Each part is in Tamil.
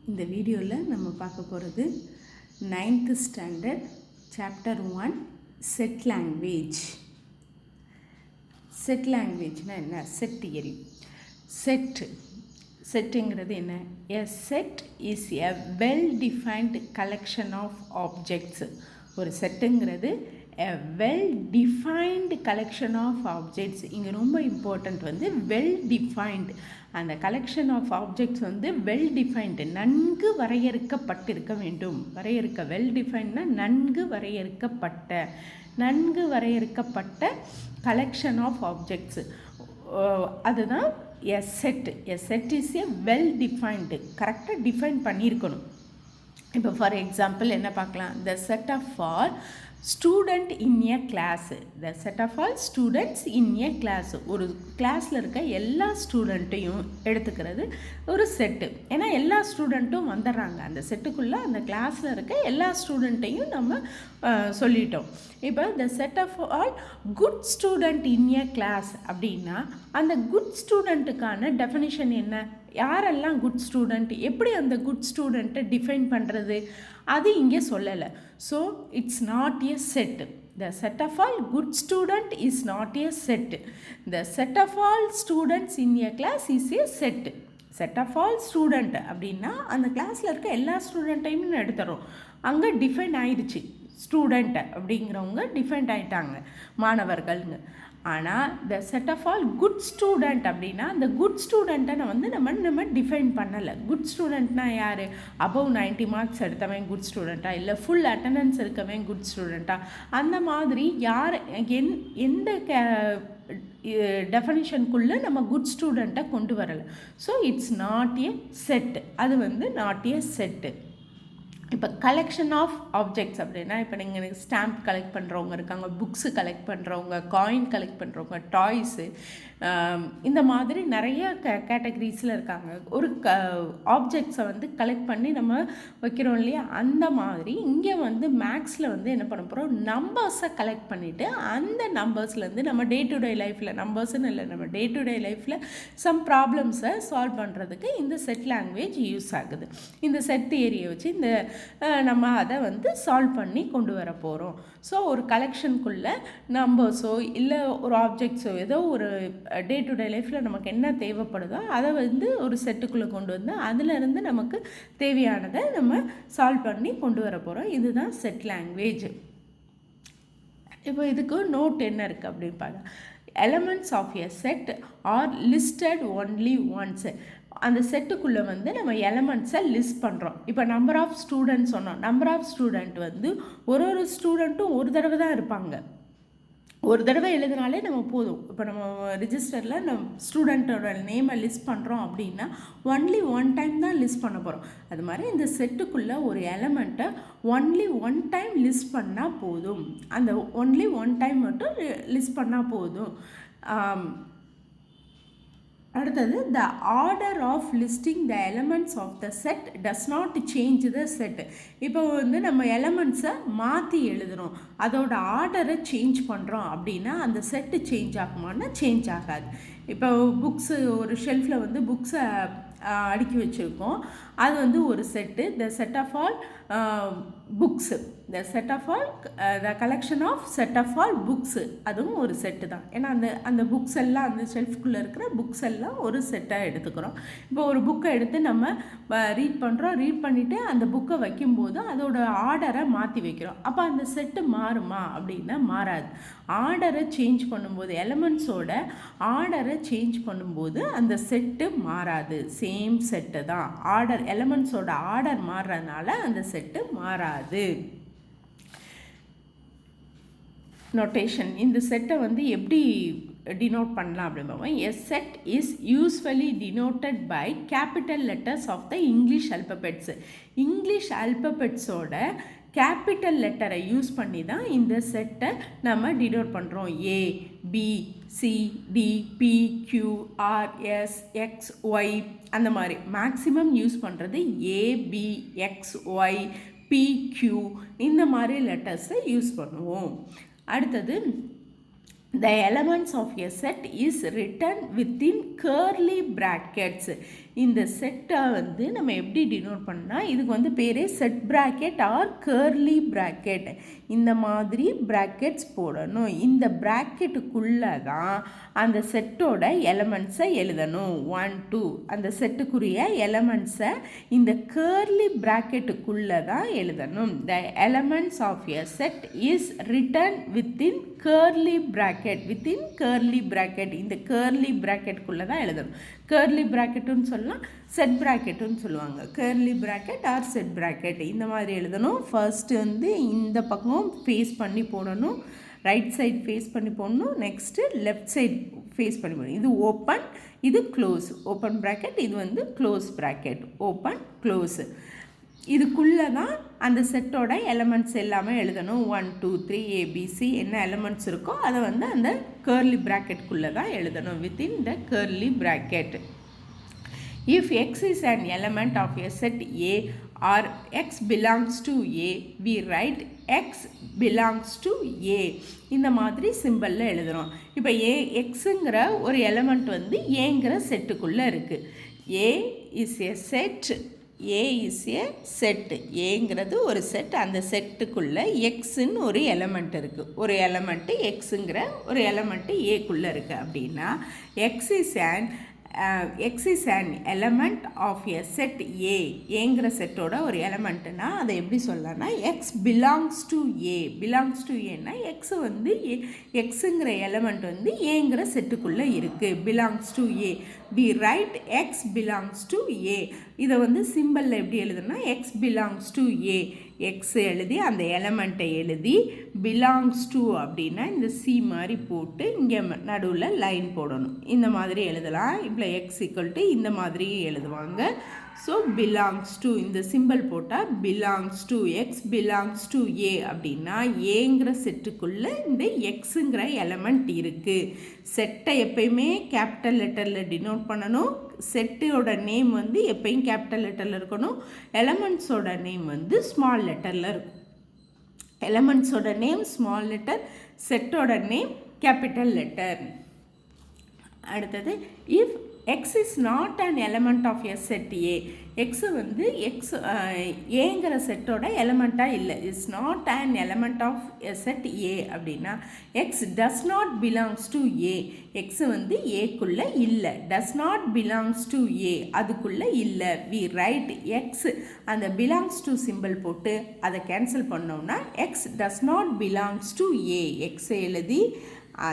இந்த வீடியோவில் நம்ம பார்க்க போகிறது 9th standard chapter 1 set language. Set லாங்குவேஜ்னால் என்ன? Set theory. செட்டுங்கிறது என்ன? A set is a well defined collection of objects. ஒரு செட்டுங்கிறது a well defined collection of objects. இங்கே ரொம்ப இம்பார்ட்டண்ட் வந்து வெல் டிஃபைன்டு. அந்த கலெக்ஷன் ஆஃப் ஆப்ஜெக்ட்ஸ் வந்து வெல் டிஃபைன்டு, நன்கு வரையறுக்கப்பட்டிருக்க வேண்டும். வெல் டிஃபைன்னா நன்கு வரையறுக்கப்பட்ட கலெக்ஷன் ஆஃப் ஆப்ஜெக்ட்ஸ். அதுதான் a set. A set is a well defined. கரெக்டாக டிஃபைன் பண்ணியிருக்கணும். இப்போ ஃபார் எக்ஸாம்பிள் என்ன பார்க்கலாம்? The set of all student in a class. The set of all students in a class. ஒரு கிளாஸில் இருக்க எல்லா ஸ்டூடெண்ட்டையும் எடுத்துக்கிறது ஒரு செட்டு. ஏன்னா எல்லா ஸ்டூடெண்ட்டும் வந்துடுறாங்க அந்த செட்டுக்குள்ளே. அந்த கிளாஸில் இருக்க எல்லா ஸ்டூடெண்ட்டையும் நம்ம சொல்லிட்டோம். இப்போ the set of all good student in a class அப்படின்னா அந்த குட் ஸ்டூடெண்ட்டுக்கான டெஃபினிஷன் என்ன? யாரெல்லாம் குட் ஸ்டூடெண்ட், எப்படி அந்த குட் ஸ்டூடெண்ட்டை டிஃபைன் பண்ணுறது, அது இங்கே சொல்லலை. So it's not a set. The set of all good student is not a set. The set of all students in a class is a set. Set of all student அப்படின்னா அந்த கிளாஸில் இருக்க எல்லா ஸ்டூடெண்ட்டையும் எடுத்துறோம். அங்கே டிஃபைன் ஆயிடுச்சு. ஸ்டூடெண்ட் அப்படிங்கிறவங்க டிஃபைன் ஆகிட்டாங்க, மாணவர்கள்ங்க. ஆனால் the set of all good student அப்படின்னா அந்த குட் ஸ்டூடெண்ட்டை நம்ம டிஃபைன் பண்ணலை. குட் ஸ்டூடெண்ட்னா யார்? அபவ் 90 மார்க்ஸ் எடுத்தவன் குட் ஸ்டூடெண்ட்டா, இல்லை ஃபுல் அட்டண்டன்ஸ் இருக்கவன் குட் ஸ்டூடெண்ட்டா, அந்த மாதிரி யார் எந்த டெஃபனிஷனுக்குள்ளே நம்ம குட் ஸ்டூடெண்ட்டை கொண்டு வரலை. So it's not a set. அது நாட் ஏ செட்டு. இப்போ கலெக்ஷன் ஆஃப் ஆப்ஜெக்ட்ஸ் அப்படின்னா, இப்போ நீங்கள் ஸ்டாம்ப் கலெக்ட் பண்ணுறவங்க இருக்காங்க, புக்ஸு கலெக்ட் பண்ணுறவங்க, காயின் கலெக்ட் பண்ணுறவங்க, டாய்ஸு, இந்த மாதிரி நிறைய கேட்டகரிஸில் இருக்காங்க. ஒரு ஆப்ஜெக்ட்ஸை கலெக்ட் பண்ணி நம்ம வைக்கிறோம் இல்லையா? அந்த மாதிரி இங்கே மேக்ஸில் என்ன பண்ண போகிறோம்? நம்பர்ஸை கலெக்ட் பண்ணிவிட்டு அந்த நம்பர்ஸ்லேருந்து நம்ம டே டு டே லைஃப்பில், நம்பர்ஸ்ன்னு இல்லை, நம்ம டே டு டே லைஃப்பில் சம் ப்ராப்ளம்ஸை சால்வ் பண்ணுறதுக்கு இந்த செட் லாங்குவேஜ் யூஸ் ஆகுது. இந்த செட் தியரியை வச்சு நம்ம அதை சால்வ் பண்ணி கொண்டு வர போகிறோம். ஸோ ஒரு கலெக்ஷனுக்குள்ளே நம்பர்ஸோ இல்லை ஒரு ஆப்ஜெக்ட்ஸோ ஏதோ ஒரு டே டு டே லைஃப்பில் நமக்கு என்ன தேவைப்படுதோ அதை ஒரு செட்டுக்குள்ளே கொண்டு வந்து அதிலிருந்து நமக்கு தேவையானதை நம்ம சால்வ் பண்ணி கொண்டு வர போகிறோம். இதுதான் செட் லாங்குவேஜ். இப்போ இதுக்கு நோட் என்ன இருக்குது அப்படின்னு பாருங்க. Elements of a set are listed only once. அந்த செட்டுக்குள்ளே நம்ம எலமெண்ட்ஸை லிஸ்ட் பண்ணுறோம். இப்போ நம்பர் ஆஃப் ஸ்டூடெண்ட்ஸ் சொன்னோம். நம்பர் ஆஃப் ஸ்டூடெண்ட் ஒரு ஸ்டூடெண்ட்டும் ஒரு தடவை தான் இருப்பாங்க. ஒரு தடவை எழுதினாலே நம்ம போதும். இப்போ நம்ம ரிஜிஸ்டரில் நம்ம ஸ்டூடெண்ட்டோட நேமை லிஸ்ட் பண்ணுறோம் அப்படின்னா ஒன்லி ஒன் டைம் தான் லிஸ்ட் பண்ண போகிறோம். அது மாதிரி இந்த செட்டுக்குள்ளே ஒரு எலமெண்ட்டை ஒன்லி ஒன் டைம் லிஸ்ட் பண்ணால் போதும். அந்த ஒன்லி ஒன் டைம் மட்டும் லிஸ்ட் பண்ணால் போதும். அடுத்தது, the order of listing the elements of the set does not change the set. இப்போ நம்ம எலமெண்ட்ஸை மாற்றி எழுதுகிறோம், அதோட ஆர்டரை சேஞ்ச் பண்ணுறோம் அப்படின்னா அந்த செட்டு சேஞ்ச் ஆகுமான்னா சேஞ்ச் ஆகாது. இப்போ புக்ஸு ஒரு ஷெல்ஃபில் புக்ஸை அடுக்கி வச்சுருக்கோம், அது ஒரு set. The set of all books, the set of all the collection of set of all books, அதுவும் ஒரு செட்டு தான். ஏன்னா அந்த புக்ஸ் எல்லாம் அந்த ஷெல்ஃப்குள்ளே இருக்கிற புக்ஸ் எல்லாம் ஒரு செட்டாக எடுத்துக்கிறோம். இப்போ ஒரு புக்கை எடுத்து நம்ம ரீட் பண்ணுறோம், ரீட் பண்ணிவிட்டு அந்த புக்கை வைக்கும்போது அதோட ஆர்டரை மாற்றி வைக்கிறோம். அப்போ அந்த செட்டு மாறுமா அப்படின்னா மாறாது. ஆர்டரை சேஞ்ச் பண்ணும்போது, எலமெண்ட்ஸோட ஆர்டரை சேஞ்ச் பண்ணும்போது அந்த செட்டு மாறாது. சேம் செட்டு தான். ஆர்டர், எலமெண்ட்ஸோட ஆர்டர் மாறுறதுனால அந்த செட்டு மாறாது. நோட்டேஷன், இந்த செட்டை எப்படி டினோட் பண்ணலாம் அப்படின்னா, a set is usually denoted by capital letters of the English alphabets. English அல்பபெட்ஸோட கேபிட்டல் லெட்டரை யூஸ் பண்ணி தான் இந்த செட்டை நம்ம டினோட் பண்ணுறோம். A, B, C, D, P, Q, R, S, X, Y, அந்த மாதிரி மேக்ஸிமம் யூஸ் பண்ணுறது A, B, X, Y, P, Q, இந்த மாதிரி லெட்டர்ஸை யூஸ் பண்ணுவோம். அடுத்தது, the elements of a set is written within curly brackets. இந்த செட்டை வந்து நம்ம எப்படி டினோட் பண்ணால் இதுக்கு வந்து பேரே set bracket or curly bracket. இந்த மாதிரி ப்ராக்கெட்ஸ் போடணும். இந்த ப்ராக்கெட்டுக்குள்ளே தான் அந்த செட்டோட எலமெண்ட்ஸை எழுதணும். 1 2 அந்த செட்டுக்குரிய எலமெண்ட்ஸை இந்த கர்லி ப்ராக்கெட்டுக்குள்ளே தான் எழுதணும். The elements of a set is written within curly bracket. Within curly bracket, இந்த கர்லி ப்ராக்கெட்டுக்குள்ளே தான் எழுதணும். கர்லி ப்ராக்கெட்டுன்னு சொல்லலாம், செட் ப்ராக்கெட்டுன்னு சொல்லுவாங்க. Curly bracket or set bracket இந்த மாதிரி எழுதணும். ஃபர்ஸ்ட்டு வந்து இந்த பக்கம் ஃபேஸ் பண்ணி போடணும், ரைட் சைட் ஃபேஸ் பண்ணி போடணும். நெக்ஸ்ட்டு லெஃப்ட் சைட் ஃபேஸ் பண்ணி போடணும். இது ஓப்பன், இது க்ளோஸ். ஓப்பன் ப்ராக்கெட், இது வந்து க்ளோஸ் ப்ராக்கெட். Open close. இதுக்குள்ளே தான் அந்த செட்டோட எலமெண்ட்ஸ் எல்லாமே எழுதணும். 1 2 3 ABC என்ன எலமெண்ட்ஸ் இருக்கோ அதை வந்து அந்த கர்லி ப்ராக்கெட்குள்ளே தான் எழுதணும். Within the curly bracket. If x is an element of a set A or x belongs to A, we write x belongs to A. இந்த மாதிரி சிம்பிளில் எழுதுகிறோம். இப்போ எக்ஸுங்கிற ஒரு எலமெண்ட் வந்து ஏங்கிற செட்டுக்குள்ளே இருக்குது. A is a set. A is a set. ஏங்கிறது ஒரு செட். அந்த செட்டுக்குள்ளே எக்ஸுன்னு ஒரு எலமெண்ட் இருக்குது. ஒரு எலமெண்ட்டு எக்ஸுங்கிற ஒரு எலமெண்ட்டு ஏக்குள்ளே இருக்குது. அப்படின்னா X is an element of a set A. ஏங்கிற செட்டோட ஒரு எலமெண்ட்டுனா அதை எப்படி சொல்லலாம்னா X belongs to A. Belongs to ஏன்னா எக்ஸ் வந்து எக்ஸுங்கிற எலமெண்ட் வந்து ஏங்கிற செட்டுக்குள்ளே இருக்குது. Belongs to A. We write X belongs to A. இதை வந்து சிம்பிளில் எப்படி எழுதுனா X belongs to A. X எழுதி அந்த எலமெண்ட்டை எழுதி பிலாங்ஸ் டு அப்படின்னா இந்த சி மாதிரி போட்டு இங்கே நடுவில் லைன் போடணும். இந்த மாதிரி எழுதலாம். இப்போ எக்ஸ் ஈக்குவல் டு இந்த மாதிரி எழுதுவாங்க. ஸோ பிலாங்ஸ் டு இந்த சிம்பிள் போட்டால் belongs to X belongs to A அப்படின்னா ஏங்கிற செட்டுக்குள்ளே இந்த எக்ஸுங்கிற எலமெண்ட் இருக்குது. செட்டை எப்பயுமே கேபிட்டல் லெட்டரில் டினோட் பண்ணணும். செட்டோட நேம் வந்து எப்பயும் கேபிட்டல் லெட்டரில் இருக்கணும். எலமெண்ட்ஸோட நேம் வந்து ஸ்மால் லெட்டரில் இருக்கும். எலமெண்ட்ஸோட நேம் ஸ்மால் லெட்டர், செட்டோட நேம் கேபிட்டல் லெட்டர். அடுத்தது if x is not an element of a set A. x வந்து ஏங்கிற செட்டோட எலமெண்ட்டாக இல்லை. It's not an element of a set A அப்படின்னா x does not belongs to A. x வந்து ஏக்குள்ளே இல்லை. does not belongs to A அதுக்குள்ளே இல்லை. we write x அந்த belongs to சிம்பிள் போட்டு அதை கேன்சல் பண்ணோம்னா x does not belongs to A. x எழுதி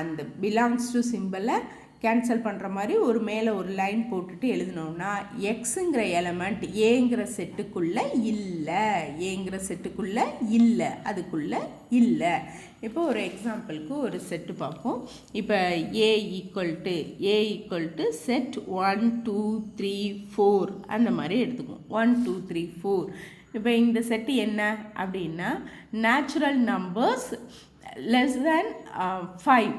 அந்த belongs to சிம்பிளை கேன்சல் பண்ணுற மாதிரி ஒரு மேலே ஒரு லைன் போட்டுட்டு எழுதினோம்னா எக்ஸுங்கிற எலமெண்ட் ஏங்கிற செட்டுக்குள்ளே இல்லை. ஏங்கிற செட்டுக்குள்ளே இல்லை, அதுக்குள்ளே இல்லை. இப்போ ஒரு எக்ஸாம்பிளுக்கு ஒரு செட்டு பார்ப்போம். இப்போ ஏ ஈக்குவல் டு செட் 1 2 3 4 அந்த மாதிரி எடுத்துக்குவோம். 1 2 3 4. இப்போ இந்த செட்டு என்ன அப்படின்னா natural numbers less than 5.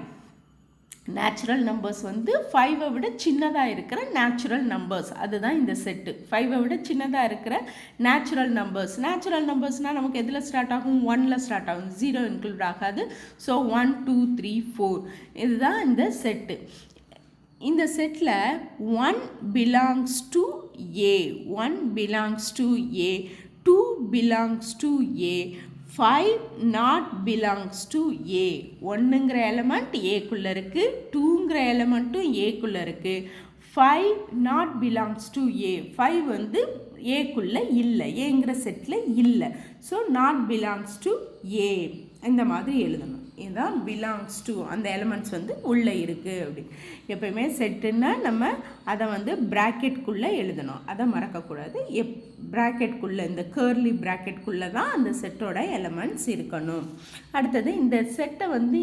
Natural numbers வந்து 5 விட சின்னதாக இருக்கிற நேச்சுரல் நம்பர்ஸ், அதுதான் இந்த செட்டு. 5 விட சின்னதாக இருக்கிற நேச்சுரல் நம்பர்ஸ்னால் நமக்கு எதில் ஸ்டார்ட் ஆகும்? 1ல் ஸ்டார்ட் ஆகும். 0 இன்க்ளூட் ஆகாது. ஸோ 1 2 3 4 இதுதான் இந்த செட்டு. இந்த செட்டில் 1 belongs to A, 1 belongs to A, 2 belongs to A, 5 not belongs to A. 1ங்கிற எலமெண்ட் ஏக்குள்ளே இருக்குது, 2ங்கிற எலமெண்ட்டும் ஏக்குள்ளே இருக்குது. 5 நாட் பிலாங்ஸ் டு ஏ. 5 வந்து ஏக்குள்ளே இல்லை, ஏங்கிற செட்டில் இல்லை. ஸோ நாட் பிலாங்ஸ் டு ஏ இந்த மாதிரி எழுதணும். இதுதான் பிலாங்ஸ் டு, அந்த எலமெண்ட்ஸ் வந்து உள்ளே இருக்குது அப்படி. எப்போயுமே செட்டுன்னா நம்ம அதை வந்து ப்ராக்கெட்குள்ளே எழுதணும், அதை மறக்கக்கூடாது. ப்ராக்கெட்குள்ளே, இந்த கர்லி ப்ராக்கெட்குள்ளே தான் அந்த செட்டோட எலமெண்ட்ஸ் இருக்கணும். அடுத்தது இந்த செட்டை வந்து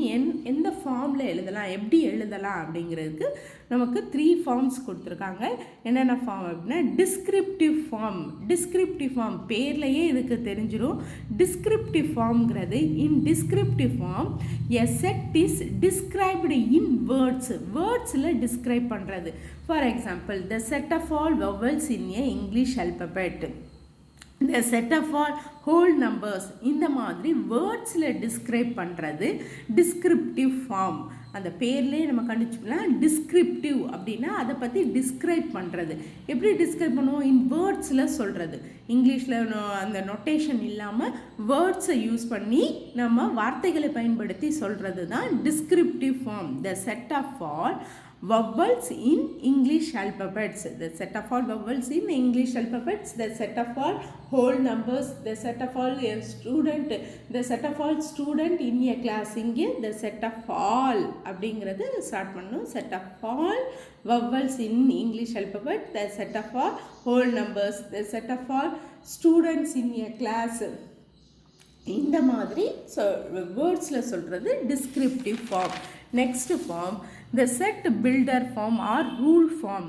எந்த ஃபார்மில் எழுதலாம், எப்படி எழுதலாம் அப்படிங்கிறதுக்கு நமக்கு 3 ஃபார்ம்ஸ் கொடுத்துருக்காங்க. என்னென்ன ஃபார்ம் அப்படின்னா டிஸ்கிரிப்டிவ் ஃபார்ம் பேர்லையே இதுக்கு தெரிஞ்சிடும். டிஸ்கிரிப்டிவ் ஃபார்ம்ங்கிறது in descriptive form a set is described in வேர்ட்ஸில் டிஸ்கிரைப் பண்ணுறது. For example the set of all vowels in a English alphabet, the set of all whole numbers, இந்த மாதிரி வேர்ட்ஸில் டிஸ்கிரைப் பண்ணுறது டிஸ்கிரிப்டிவ் ஃபார்ம். அந்த பேர்லேயே நம்ம கண்டுபிடிச்சிக்கலாம். டிஸ்கிரிப்டிவ் அப்படின்னா அதை பற்றி டிஸ்கிரைப் பண்ணுறது. எப்படி டிஸ்கிரைப் பண்ணுவோம்? இன் வேர்ட்ஸில் சொல்கிறது. இங்கிலீஷில் அந்த நொட்டேஷன் இல்லாமல் வேர்ட்ஸை யூஸ் பண்ணி நம்ம வார்த்தைகளை பயன்படுத்தி சொல்கிறது தான் descriptive form. The set of all vowels in English alphabets. The set of all vowels in English alphabets. The set of all whole numbers. The set of all student. The set of all student in a class. இங்கே the set of all அப்படிங்கிறது ஸ்டார்ட் பண்ணணும். set of all vowels in English alphabet. The set of all whole numbers. The set of all students in a class. இந்த மாதிரி வேர்ட்ஸில் சொல்கிறது descriptive form. Next form the set builder form or rule form.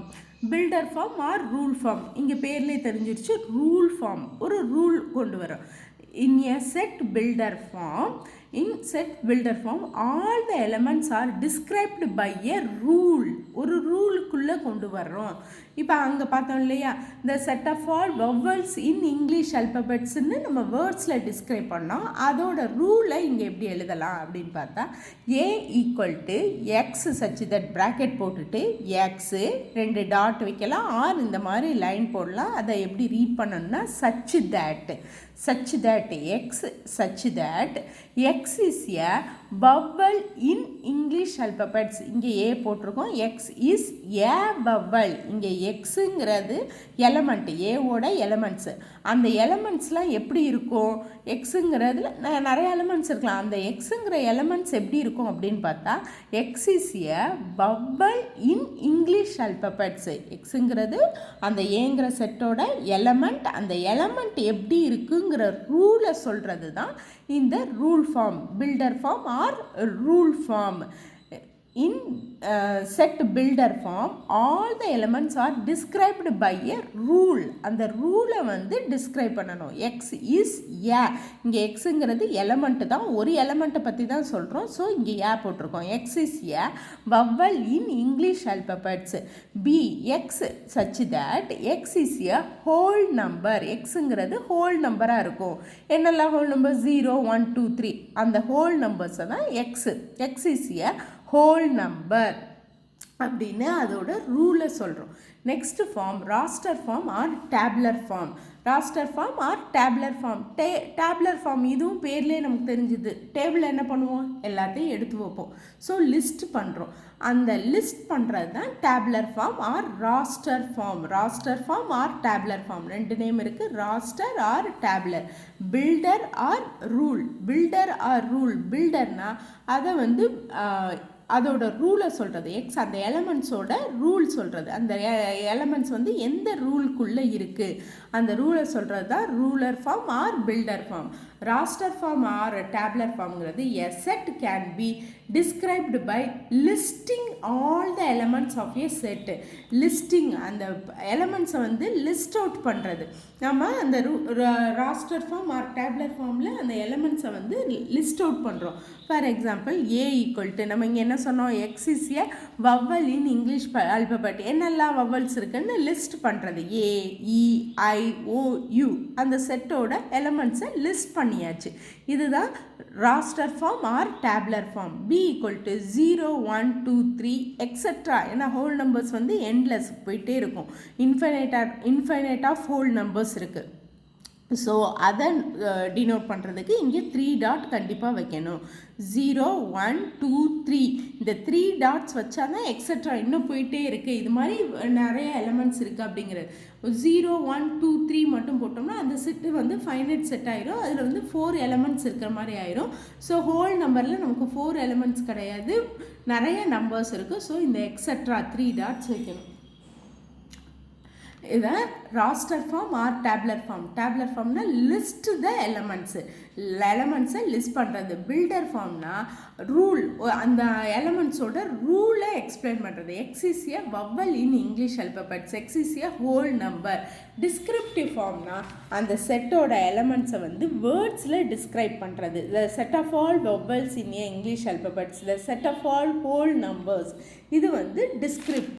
builder form or rule form இங்கே பேர்லேயே தெரிஞ்சிருச்சு. rule form ஒரு ரூல் கொண்டு வரோம். in a set builder form, in set builder form all the elements are described by a rule. ஒரு ரூலுக்குள்ளே கொண்டு வர்றோம். இப்போ அங்கே பார்த்தோம் இல்லையா, the set of all vowels in English alphabetsன்னு நம்ம வேர்ட்ஸில் டிஸ்கிரைப் பண்ணோம். அதோட ரூலை இங்கே எப்படி எழுதலாம் அப்படின்னு பார்த்தா, a equal to X such that bracket போட்டுட்டு எக்ஸு 2 டாட் வைக்கலாம், ஆர் இந்த மாதிரி லைன் போடலாம். அதை எப்படி ரீட் பண்ணணும்னா such that x such that x is a vowel in English alphabets. இங்கே a போட்டிருக்கோம். x is a vowel. இங்கே xங்கிறது எலமெண்ட், ஏவோட எலமெண்ட்ஸு. அந்த எலமெண்ட்ஸ்லாம் எப்படி இருக்கும்? எக்ஸுங்கிறதுல நிறைய எலமெண்ட்ஸ் இருக்கலாம். அந்த எக்ஸுங்கிற எலமெண்ட்ஸ் எப்படி இருக்கும் அப்படின்னு பார்த்தா, X is a vowel in English alphabets. எக்ஸுங்கிறது அந்த ஏங்கிற செட்டோட எலமெண்ட். அந்த எலமெண்ட் எப்படி இருக்குங்கிற ரூலை சொல்கிறது தான் இந்த rule form, builder form or rule form. In set builder form all the elements are described by a rule. அந்த ரூலை வந்து டிஸ்கிரைப் பண்ணணும். x is a. இங்கே எக்ஸுங்கிறது எலமெண்ட்டு தான், ஒரு எலமெண்ட்டை பற்றி தான் சொல்கிறோம். ஸோ இங்கே ஏ போட்டிருக்கோம். x is a vowel in English alphabets. b x such that x is a whole number. எக்ஸுங்கிறது ஹோல் நம்பராக இருக்கும். என்னெல்லாம் ஹோல் நம்பர்? 0 1 2 3 அந்த ஹோல் நம்பர்ஸை தான் x. x is a whole number அப்படின்னு அதோட ரூலை சொல்கிறோம். Next form roster form or tabular form. Roster form or tabular form. Tabular form இதுவும் பேர்லேயே நமக்கு தெரிஞ்சுது. டேபிள் என்ன பண்ணுவோம்? எல்லாத்தையும் எடுத்து வைப்போம். ஸோ லிஸ்ட் பண்ணுறோம். அந்த லிஸ்ட் பண்ணுறது தான் tabular form or roster form. Roster form or tabular form 2 name இருக்குது. Roster or tabular. Builder or rule. Builder or rule. பில்டர்னா அதை வந்து அதோட ரூலை சொல்கிறது. எக்ஸ் அந்த எலமெண்ட்ஸோட ரூல் சொல்கிறது. அந்த எலமெண்ட்ஸ் வந்து எந்த ரூலுக்குள்ளே இருக்குது அந்த ரூலை சொல்கிறது தான் ruler form or builder form. Roster form or tabular ஃபார்ம்ங்கிறது a set can be described by listing all the elements of a set. Listing அந்த எலமெண்ட்ஸை வந்து லிஸ்ட் அவுட் பண்ணுறது. நம்ம அந்த ராஸ்டர் ஃபார்ம் ஆர் டேப்லர் ஃபார்மில் அந்த எலமெண்ட்ஸை வந்து லிஸ்ட் அவுட் பண்ணுறோம். For example A equal to நம்ம இங்கே என்ன சொன்னோம்? X is a vowel in English alphabet. என்னெல்லாம் வவல்ஸ் இருக்குன்னு லிஸ்ட் பண்ணுறது. ஏ இ ஐ ஓ யூ அந்த செட்டோட எலமெண்ட்ஸை லிஸ்ட் பண்ணியாச்சு. இதுதான் roster form or tabular form. B equal to 0 1 2 3 etcetera. ஏன்னா ஹோல் நம்பர்ஸ் வந்து எண்ட்லெஸ் போயிட்டே இருக்கும். இன்ஃபைனைட் ஆஃப் ஹோல் நம்பர்ஸ் இருக்குது. ஸோ அதை டினோட் பண்ணுறதுக்கு இங்கே 3 டாட் கண்டிப்பாக வைக்கணும். 0 1 2 3 இந்த 3 டாட்ஸ் வச்சா தான் எக்ஸட்ரா இன்னும் போயிட்டே இருக்குது. இது மாதிரி நிறைய எலமெண்ட்ஸ் இருக்குது அப்படிங்கிறது. 0 1 2 3 மட்டும் போட்டோம்னா அந்த செட்டு வந்து ஃபைனைட் செட் ஆயிரும். அதில் வந்து 4 எலமெண்ட்ஸ் இருக்கிற மாதிரி ஆயிரும். ஸோ ஹோல் நம்பரில் நமக்கு 4 எலமெண்ட்ஸ் கிடையாது, நிறைய நம்பர்ஸ் இருக்குது. ஸோ இந்த எக்ஸட்ரா 3 டாட்ஸ் வைக்கணும். இதை roster form or tabular form. Tabular ஃபார்ம்னா லிஸ்ட் த எலமெண்ட்ஸை லிஸ்ட் பண்ணுறது. பில்டர் ஃபார்ம்னா ரூல், அந்த எலமெண்ட்ஸோட ரூலை எக்ஸ்பிளைன் பண்ணுறது. X is a vowel in English alphabets. X is a whole number. Descriptive ஃபார்ம்னா அந்த செட்டோட எலமெண்ட்ஸை வந்து வேர்ட்ஸில் டிஸ்கிரைப் பண்ணுறது. The set of all vowels in a English alphabets. The set of all whole numbers. இது வந்து டிஸ்கிரிப்ட்